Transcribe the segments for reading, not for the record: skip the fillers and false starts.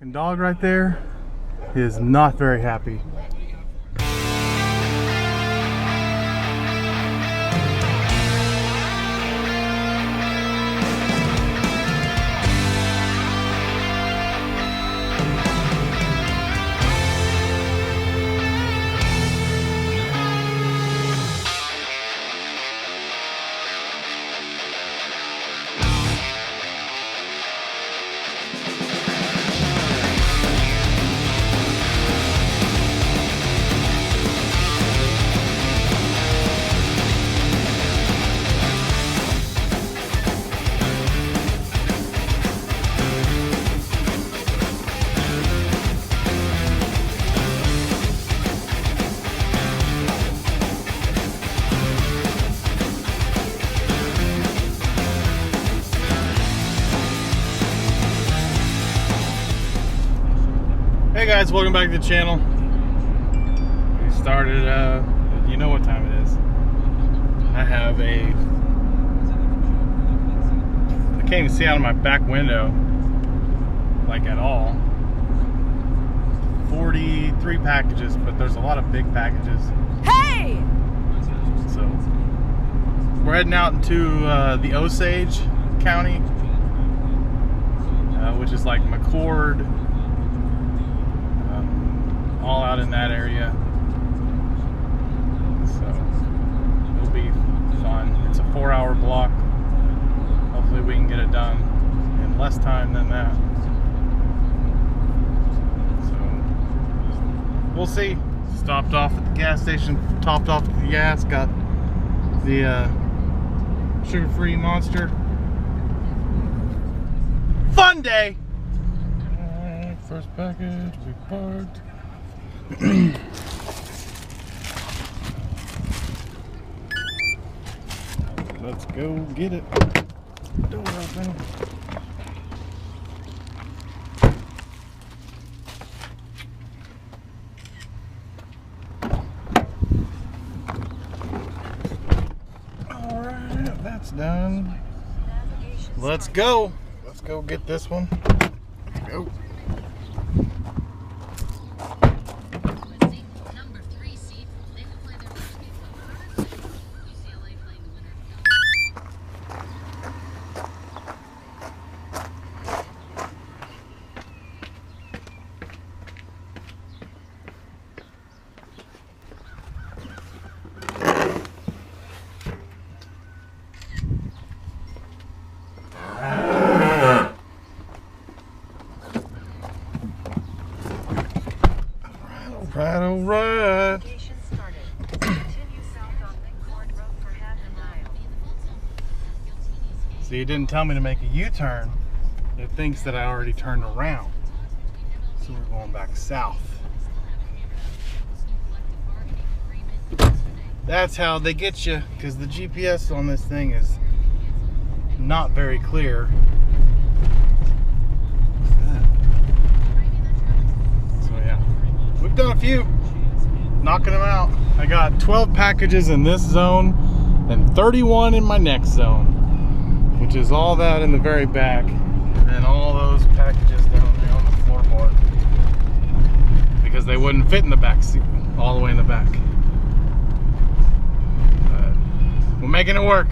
The dog right there is not very happy. Hey guys, welcome back to the channel. We started, you know what time it is. I can't even see out of my back window, like at all. 43 packages, but there's a lot of big packages. Hey! So, we're heading out into the Osage County, which is like McCord, all out in that area. So it'll be fun. It's a 4-hour block. Hopefully we can get it done in less time than that. So we'll see. Stopped off at the gas station, topped off the gas, got the sugar-free Monster. Fun day! Alright, first package, we parked. Let's go get it. Door open. Alright, that's done. Let's go. Let's go get this one. Let's go. Alright. See, it didn't tell me to make a U-turn. It thinks that I already turned around. So we're going back south. That's how they get you, because the GPS on this thing is not very clear. We've done a few, knocking them out. I got 12 packages in this zone and 31 in my next zone, which is all that in the very back, and then all those packages down there on the floorboard, because they wouldn't fit in the back seat, all the way in the back. But we're making it work.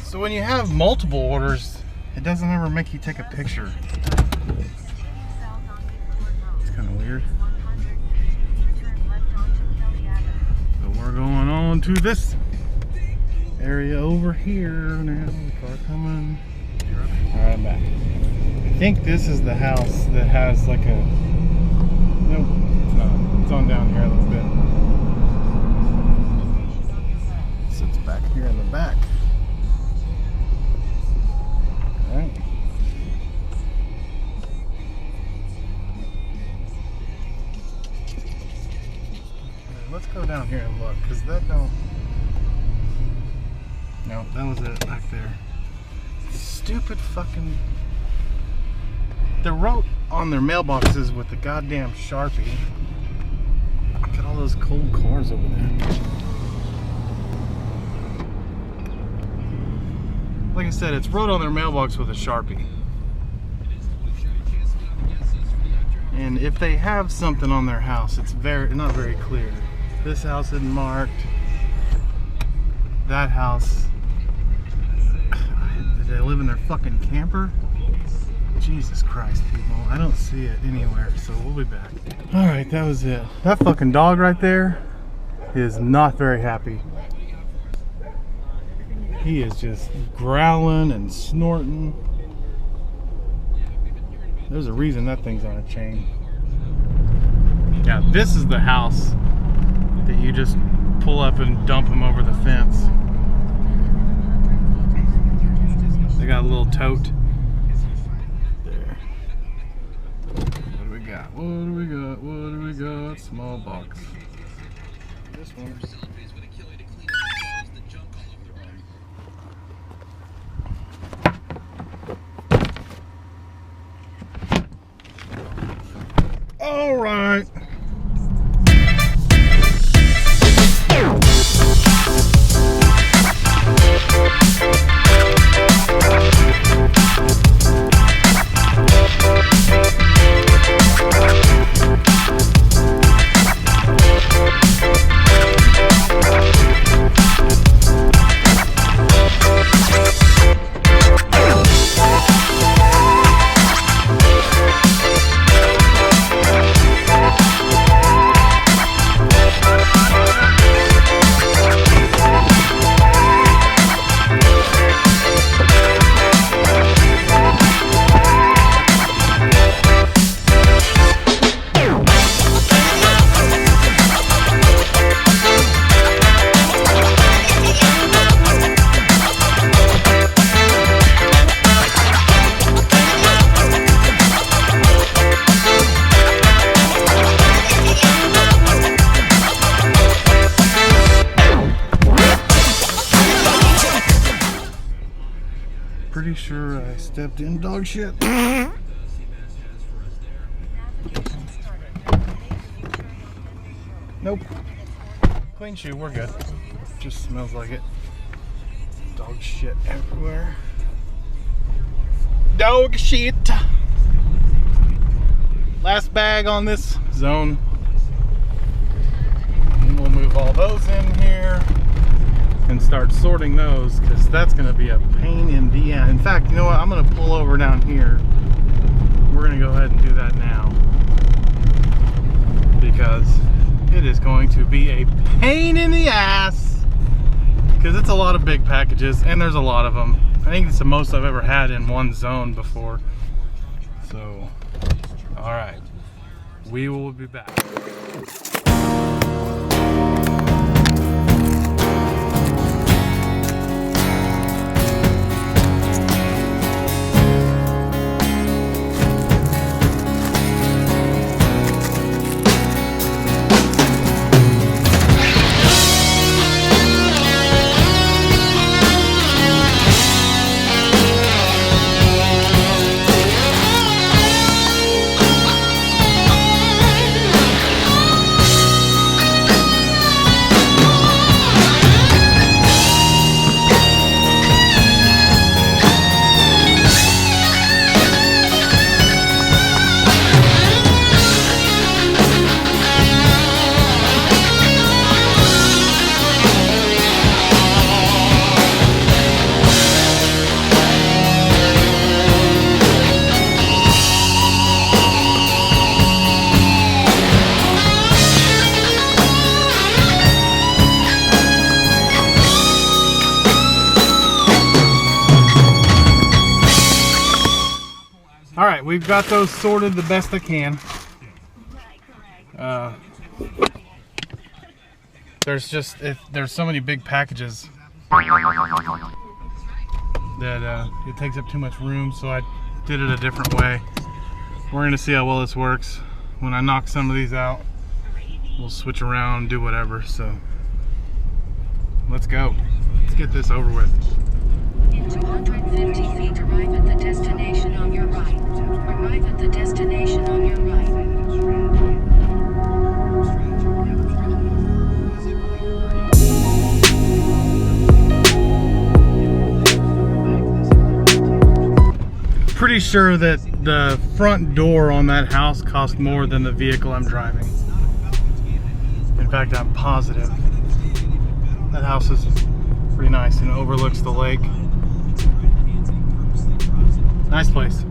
So when you have multiple orders, it doesn't ever make you take a picture. It's kind of weird. So we're going on to this area over here now. The car coming. Alright, I'm back. I think this is the house that has like a... Nope, it's not. It's on down here a little bit. It sits back here in the back. Alright. Let's go down here and look, because that don't... No, that was it back there. Stupid fucking They wrote on their mailboxes with the goddamn Sharpie. Look at all those cold cars over there. Like I said, it's wrote on their mailbox with a Sharpie. And if they have something on their house, it's not very clear. This house isn't marked. That house. Did they live in their fucking camper? Jesus Christ, people. I don't see it anywhere, so we'll be back. Alright, that was it. That fucking dog right there is not very happy. He is just growling and snorting. There's a reason that thing's on a chain. Yeah, this is the house that you just pull up and dump him over the fence. They got a little tote. There. What do we got? What do we got? What do we got? Small box. This one. All right. Pretty sure I stepped in dog shit. Nope. Clean shoe, we're good. Just smells like it. Dog shit everywhere. Dog shit. Last bag on this zone. And we'll move all those in here and start sorting those, because that's going to be a pain in the ass. In fact, you know what? I'm going to pull over down here. We're going to go ahead and do that now, because it is going to be a pain in the ass, because it's a lot of big packages and there's a lot of them. I think it's the most I've ever had in one zone before. So, all right, we will be back. All right, we've got those sorted the best I can. There's so many big packages that it takes up too much room, so I did it a different way. We're gonna see how well this works. When I knock some of these out, we'll switch around, do whatever. So let's go. Let's get this over with. In 250 feet, arrive at the destination on your right. Arrive at the destination on your right. Pretty sure that the front door on that house cost more than the vehicle I'm driving. In fact, I'm positive. That house is pretty nice and overlooks the lake. Nice place.